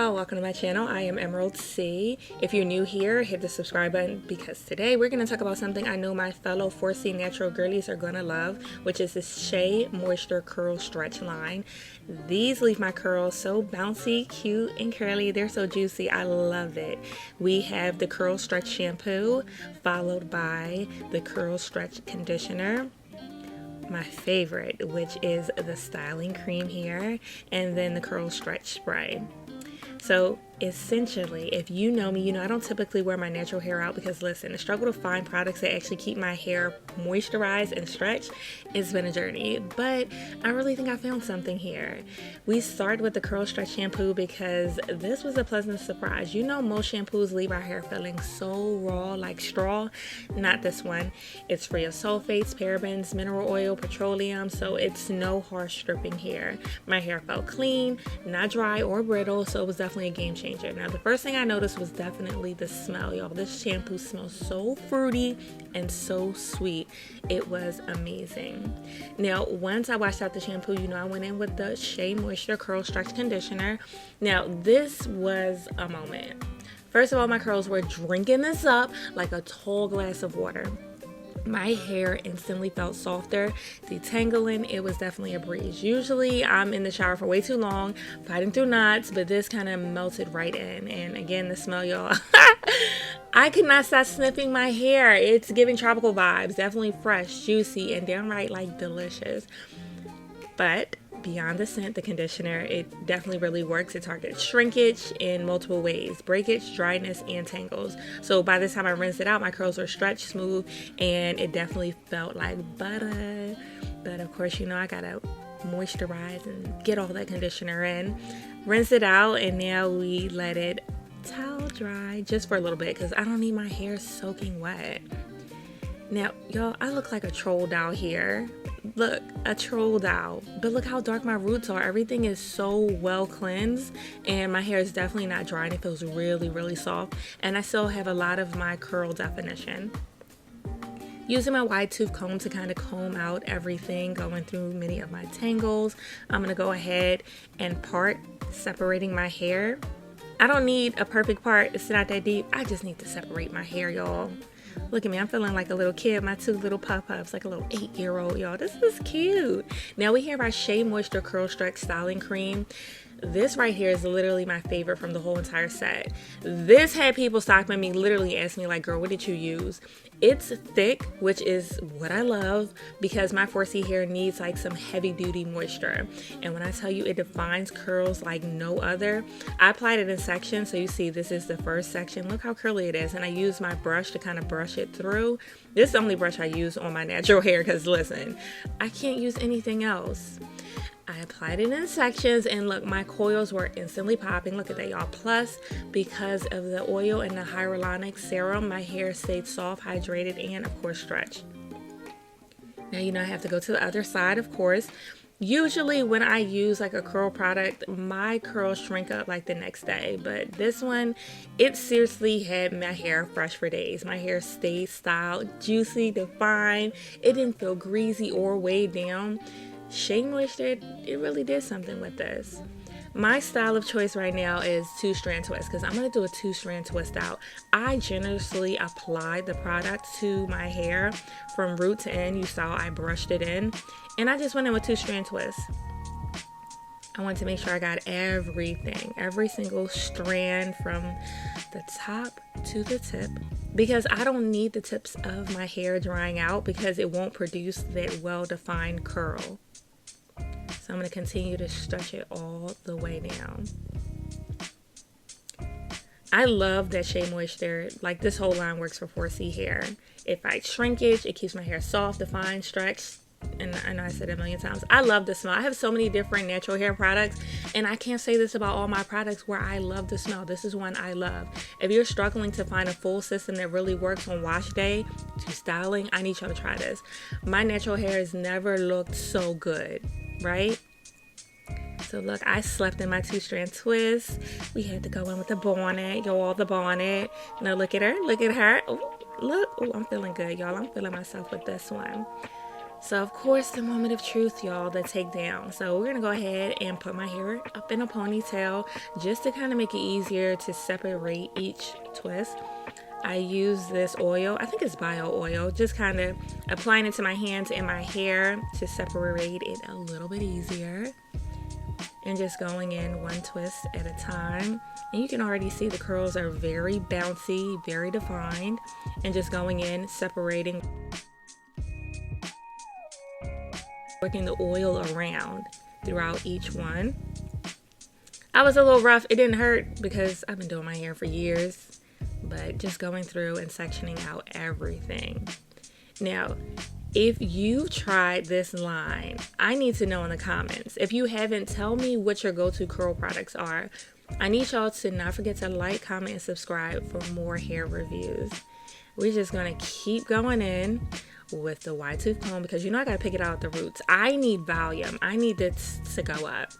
y'all, welcome to my channel. I am Emerald C. If you're new here, hit the subscribe button because today we're going to talk about something I know my fellow 4C natural girlies are going to love, which is this Shea Moisture Curl Stretch line. These leave my curls so bouncy, cute, and curly. They're so juicy. I love it. We have the Curl Stretch shampoo followed by the Curl Stretch conditioner, my favorite, which is the styling cream here, and then the Curl Stretch spray. So essentially, if you know me, you know I don't typically wear my natural hair out because listen, the struggle to find products that actually keep my hair moisturized and stretched, it's been a journey, but I really think I found something here. We start with the Curl Stretch shampoo because this was a pleasant surprise. You know, most shampoos leave our hair feeling so raw like straw. Not this one. It's free of sulfates, parabens, mineral oil, petroleum, so it's no harsh stripping here. My hair felt clean, not dry or brittle, so it was definitely a game changer. Now, the first thing I noticed was definitely the smell, y'all. This shampoo smells so fruity and so sweet. It was amazing. Now, once I washed out the shampoo, you know, I went in with the Shea Moisture Curl Stretch Conditioner. Now, this was a moment. First of all, my curls were drinking this up like a tall glass of water. My hair instantly felt softer, detangling. It was definitely a breeze. Usually I'm in the shower for way too long, fighting through knots, but this kind of melted right in. And again, the smell, y'all. I could not stop sniffing my hair. It's giving tropical vibes. Definitely fresh, juicy, and downright like delicious. But beyond the scent, the conditioner, it definitely really works. It targets shrinkage in multiple ways: breakage, dryness, and tangles. So by the time I rinsed it out, my curls were stretched, smooth, and it definitely felt like butter. But of course, you know, I gotta moisturize and get all that conditioner in. Rinse it out, and now we let it towel dry just for a little bit because I don't need my hair soaking wet. Now, y'all, I look like a troll doll here. Look, a troll doll. But look how dark my roots are. Everything is so well cleansed, and my hair is definitely not dry, and it feels really, really soft. And I still have a lot of my curl definition. Using my wide tooth comb to kind of comb out everything, going through many of my tangles, I'm going to go ahead and part, separating my hair. I don't need a perfect part. It's not that deep. I just need to separate my hair, y'all. Look at me, I'm feeling like a little kid. My two little puff-ups, like a little 8-year-old, y'all. This is cute. Now we have our Shea Moisture Curl Stretch Styling Cream. This right here is literally my favorite from the whole entire set. This had people stopping me, literally asking me like, girl, what did you use? It's thick, which is what I love because my 4C hair needs like some heavy duty moisture. And when I tell you it defines curls like no other, I applied it in sections. So you see this is the first section. Look how curly it is. And I use my brush to kind of brush it through. This is the only brush I use on my natural hair because listen, I can't use anything else. I applied it in sections, and look, my coils were instantly popping. Look at that, y'all. Plus, because of the oil and the hyaluronic serum, my hair stayed soft, hydrated, and of course stretched. Now, you know, I have to go to the other side, of course. Usually when I use like a curl product, my curls shrink up like the next day. But this one, it seriously had my hair fresh for days. My hair stayed styled, juicy, defined. It didn't feel greasy or weighed down. Shea Moisture, it really did something with this. My style of choice right now is two-strand twist because I'm going to do a two-strand twist out. I generously applied the product to my hair from root to end. You saw I brushed it in, and I just went in with two-strand twist. I wanted to make sure I got everything, every single strand from the top to the tip, because I don't need the tips of my hair drying out because it won't produce that well-defined curl. So I'm going to continue to stretch it all the way down. I love that Shea Moisture, like this whole line works for 4C hair. It fights shrinkage, it keeps my hair soft, defined, stretched. And I know I said it a million times. I love the smell. I have so many different natural hair products, and I can't say this about all my products where I love the smell. This is one I love. If you're struggling to find a full system that really works on wash day to styling, I need y'all to try this. My natural hair has never looked so good, right? So look, I slept in my two-strand twist. We had to go in with the bonnet, y'all, the bonnet. Now look at her, look at her. Ooh, look, oh, I'm feeling good, y'all. I'm feeling myself with this one. So of course the moment of truth, y'all, the takedown. So we're gonna go ahead and put my hair up in a ponytail just to kind of make it easier to separate each twist. I use this oil, I think it's bio oil, just kind of applying it to my hands and my hair to separate it a little bit easier. And just going in one twist at a time. And you can already see the curls are very bouncy, very defined. And just going in, separating, working the oil around throughout each one. I was a little rough. It didn't hurt because I've been doing my hair for years. But just going through and sectioning out everything. Now, if you tried this line, I need to know in the comments. If you haven't, tell me what your go-to curl products are. I need y'all to not forget to like, comment, and subscribe for more hair reviews. We're just gonna keep going in with the wide tooth comb because you know I gotta pick it out at the roots. I need volume. I need this to go up.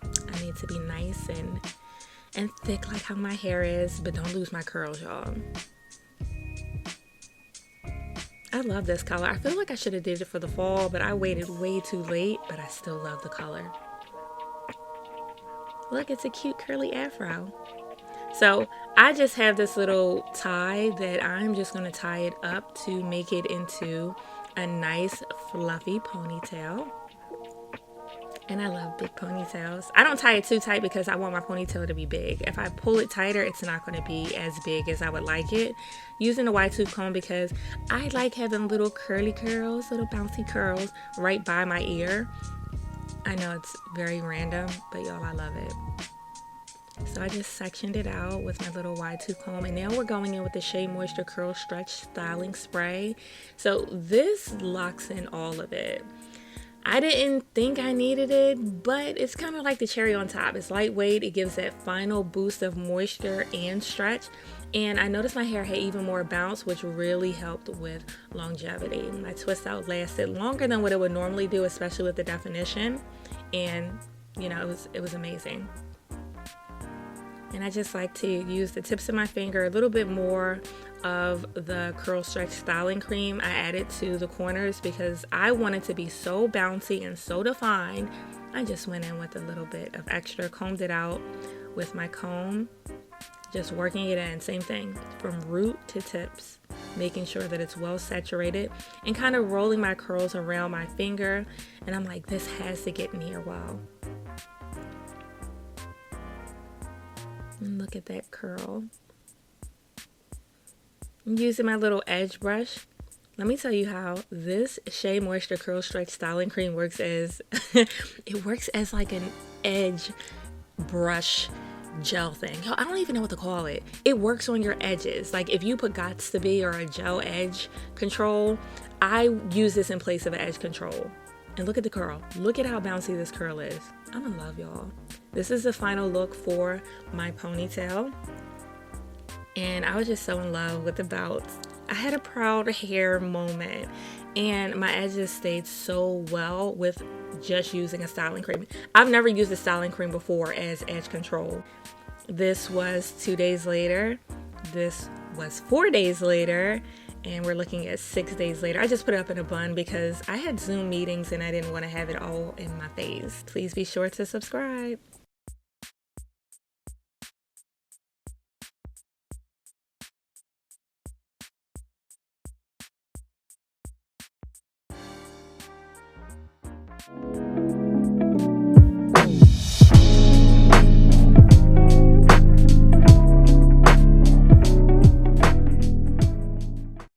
I need to be nice and thick like how my hair is, but don't lose my curls, y'all. I love this color. I feel like I should have did it for the fall, but I waited way too late, but I still love the color. Look, it's a cute curly afro. So I just have this little tie that I'm just going to tie it up to make it into a nice fluffy ponytail. And I love big ponytails. I don't tie it too tight because I want my ponytail to be big. If I pull it tighter, it's not going to be as big as I would like it. Using the wide tooth comb because I like having little curly curls, little bouncy curls right by my ear. I know it's very random, but y'all, I love it. So I just sectioned it out with my little wide tooth comb. And now we're going in with the Shea Moisture Curl Stretch Styling Spray. So this locks in all of it. I didn't think I needed it, but it's kind of like the cherry on top. It's lightweight. It gives that final boost of moisture and stretch. And I noticed my hair had even more bounce, which really helped with longevity. My twist out lasted longer than what it would normally do, especially with the definition. And, you know, it was amazing. And I just like to use the tips of my finger, a little bit more of the Curl Stretch Styling Cream. I added to the corners because I wanted to be so bouncy and so defined. I just went in with a little bit of extra, combed it out with my comb, just working it in. Same thing from root to tips, making sure that it's well saturated and kind of rolling my curls around my finger. And I'm like, this has to get near well. And look at that curl. I'm using my little edge brush. Let me tell you how this Shea Moisture Curl Stretch Styling Cream works as it works as like an edge brush gel thing. I don't even know what to call it. It works on your edges. Like if you put Gots to Be or a gel edge control, I use this in place of an edge control. And look at the curl. Look at how bouncy this curl is. I'm in love, y'all. This is the final look for my ponytail. And I was just so in love with the bouts. I had a proud hair moment. And my edges stayed so well with just using a styling cream. I've never used a styling cream before as edge control. This was 2 days later. This was 4 days later. And we're looking at 6 days later. I just put it up in a bun because I had Zoom meetings and I didn't want to have it all in my face. Please be sure to subscribe.